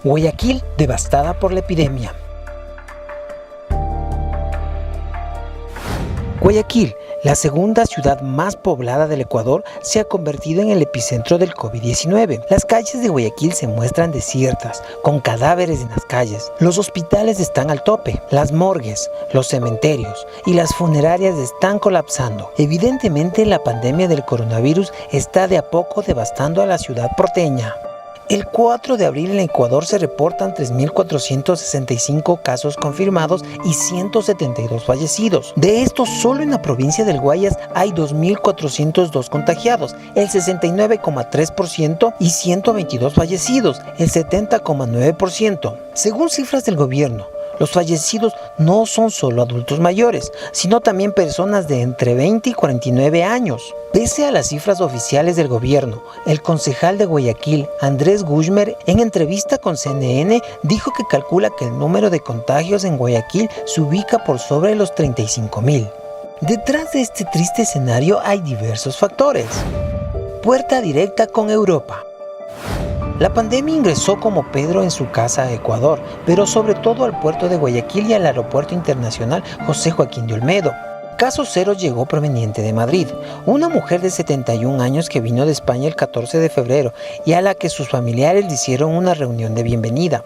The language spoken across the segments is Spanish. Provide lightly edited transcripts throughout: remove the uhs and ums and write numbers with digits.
Guayaquil devastada por la epidemia. Guayaquil, la segunda ciudad más poblada del Ecuador, se ha convertido en el epicentro del COVID-19. Las calles de Guayaquil se muestran desiertas, con cadáveres en las calles. Los hospitales están al tope, las morgues, los cementerios y las funerarias están colapsando. Evidentemente, la pandemia del coronavirus está de a poco devastando a la ciudad porteña. El 4 de abril en Ecuador se reportan 3.465 casos confirmados y 172 fallecidos. De estos, solo en la provincia del Guayas hay 2.402 contagiados, el 69,3%, y 122 fallecidos, el 70,9%. Según cifras del gobierno, los fallecidos no son solo adultos mayores, sino también personas de entre 20 y 49 años. Pese a las cifras oficiales del gobierno, el concejal de Guayaquil, Andrés Guzmer, en entrevista con CNN, dijo que calcula que el número de contagios en Guayaquil se ubica por sobre los 35.000. Detrás de este triste escenario hay diversos factores. Puerta directa con Europa. La pandemia ingresó como Pedro en su casa a Ecuador, pero sobre todo al puerto de Guayaquil y al aeropuerto internacional José Joaquín de Olmedo. Caso cero llegó proveniente de Madrid, una mujer de 71 años que vino de España el 14 de febrero y a la que sus familiares le hicieron una reunión de bienvenida.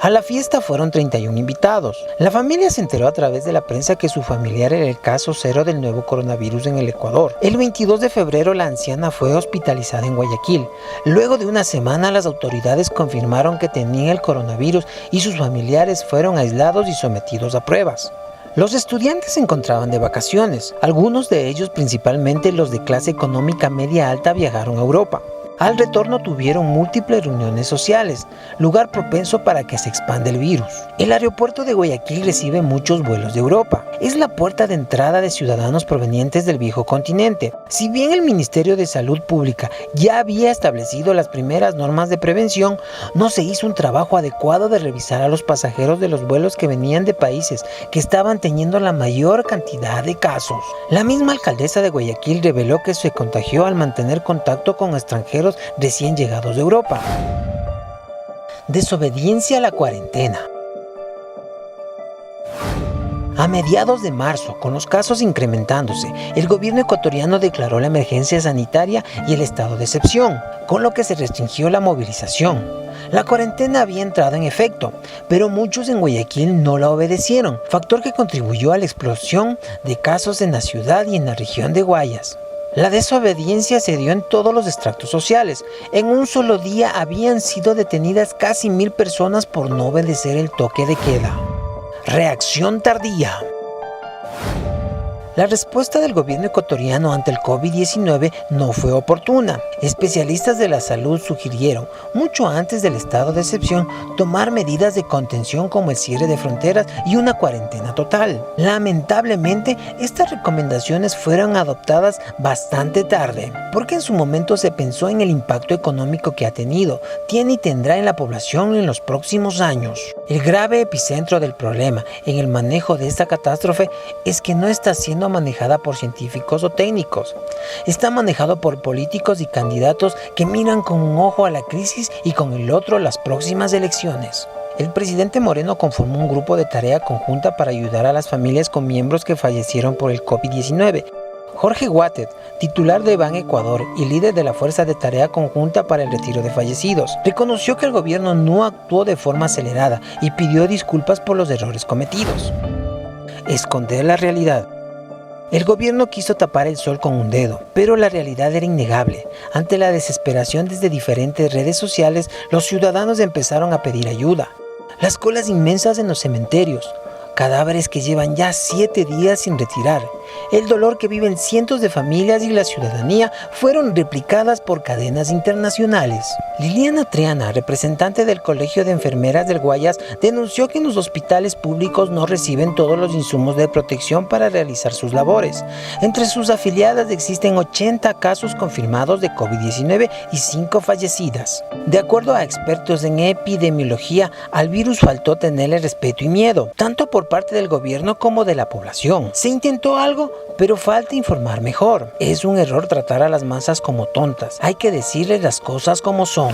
A la fiesta fueron 31 invitados. La familia se enteró a través de la prensa que su familiar era el caso cero del nuevo coronavirus en el Ecuador. El 22 de febrero la anciana fue hospitalizada en Guayaquil. Luego de una semana las autoridades confirmaron que tenía el coronavirus y sus familiares fueron aislados y sometidos a pruebas. Los estudiantes se encontraban de vacaciones. Algunos de ellos, principalmente los de clase económica media alta, viajaron a Europa. Al retorno tuvieron múltiples reuniones sociales, lugar propenso para que se expanda el virus. El aeropuerto de Guayaquil recibe muchos vuelos de Europa. Es la puerta de entrada de ciudadanos provenientes del viejo continente. Si bien el Ministerio de Salud Pública ya había establecido las primeras normas de prevención, no se hizo un trabajo adecuado de revisar a los pasajeros de los vuelos que venían de países que estaban teniendo la mayor cantidad de casos. La misma alcaldesa de Guayaquil reveló que se contagió al mantener contacto con extranjeros recién llegados de Europa. Desobediencia a la cuarentena. A mediados de marzo, con los casos incrementándose, el gobierno ecuatoriano declaró la emergencia sanitaria y el estado de excepción, con lo que se restringió la movilización. La cuarentena había entrado en efecto, pero muchos en Guayaquil no la obedecieron, factor que contribuyó a la explosión de casos en la ciudad y en la región de Guayas. La desobediencia se dio en todos los estratos sociales. En un solo día habían sido detenidas casi 1.000 personas por no obedecer el toque de queda. Reacción tardía. La respuesta del gobierno ecuatoriano ante el COVID-19 no fue oportuna. Especialistas de la salud sugirieron, mucho antes del estado de excepción, tomar medidas de contención como el cierre de fronteras y una cuarentena total. Lamentablemente, estas recomendaciones fueron adoptadas bastante tarde, porque en su momento se pensó en el impacto económico que ha tenido, tiene y tendrá en la población en los próximos años. El grave epicentro del problema en el manejo de esta catástrofe es que no está siendo manejada por científicos o técnicos. Está manejado por políticos y candidatos que miran con un ojo a la crisis y con el otro las próximas elecciones. El presidente Moreno conformó un grupo de tarea conjunta para ayudar a las familias con miembros que fallecieron por el COVID-19. Jorge Guatet, titular de Ban Ecuador y líder de la Fuerza de Tarea Conjunta para el Retiro de Fallecidos, reconoció que el gobierno no actuó de forma acelerada y pidió disculpas por los errores cometidos. Esconder la realidad. El gobierno quiso tapar el sol con un dedo, pero la realidad era innegable. Ante la desesperación desde diferentes redes sociales, los ciudadanos empezaron a pedir ayuda. Las colas inmensas en los cementerios, cadáveres que llevan ya 7 días sin retirar, el dolor que viven cientos de familias y la ciudadanía fueron replicadas por cadenas internacionales. Liliana Triana, representante del Colegio de Enfermeras del Guayas, denunció que en los hospitales públicos no reciben todos los insumos de protección para realizar sus labores. Entre sus afiliadas existen 80 casos confirmados de COVID-19 y 5 fallecidas. De acuerdo a expertos en epidemiología, al virus faltó tenerle respeto y miedo, tanto por parte del gobierno como de la población. Se intentó algo, pero falta informar mejor. Es un error tratar a las masas como tontas. Hay que decirles las cosas como son.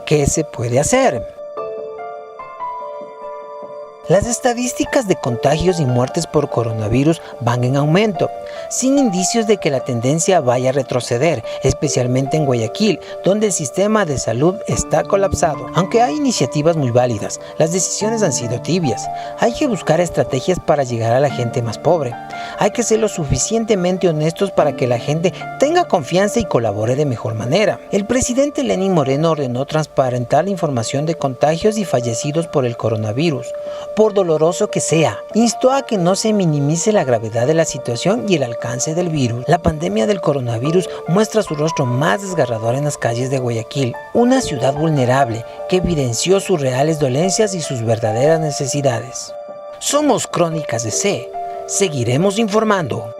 ¿Qué se puede hacer? Las estadísticas de contagios y muertes por coronavirus van en aumento, sin indicios de que la tendencia vaya a retroceder, especialmente en Guayaquil, donde el sistema de salud está colapsado. Aunque hay iniciativas muy válidas, las decisiones han sido tibias. Hay que buscar estrategias para llegar a la gente más pobre. Hay que ser lo suficientemente honestos para que la gente tenga confianza y colabore de mejor manera. El presidente Lenín Moreno ordenó transparentar la información de contagios y fallecidos por el coronavirus, por doloroso que sea. Instó a que no se minimice la gravedad de la situación y el alcance del virus. La pandemia del coronavirus muestra su rostro más desgarrador en las calles de Guayaquil, una ciudad vulnerable que evidenció sus reales dolencias y sus verdaderas necesidades. Somos Crónicas de C. Seguiremos informando.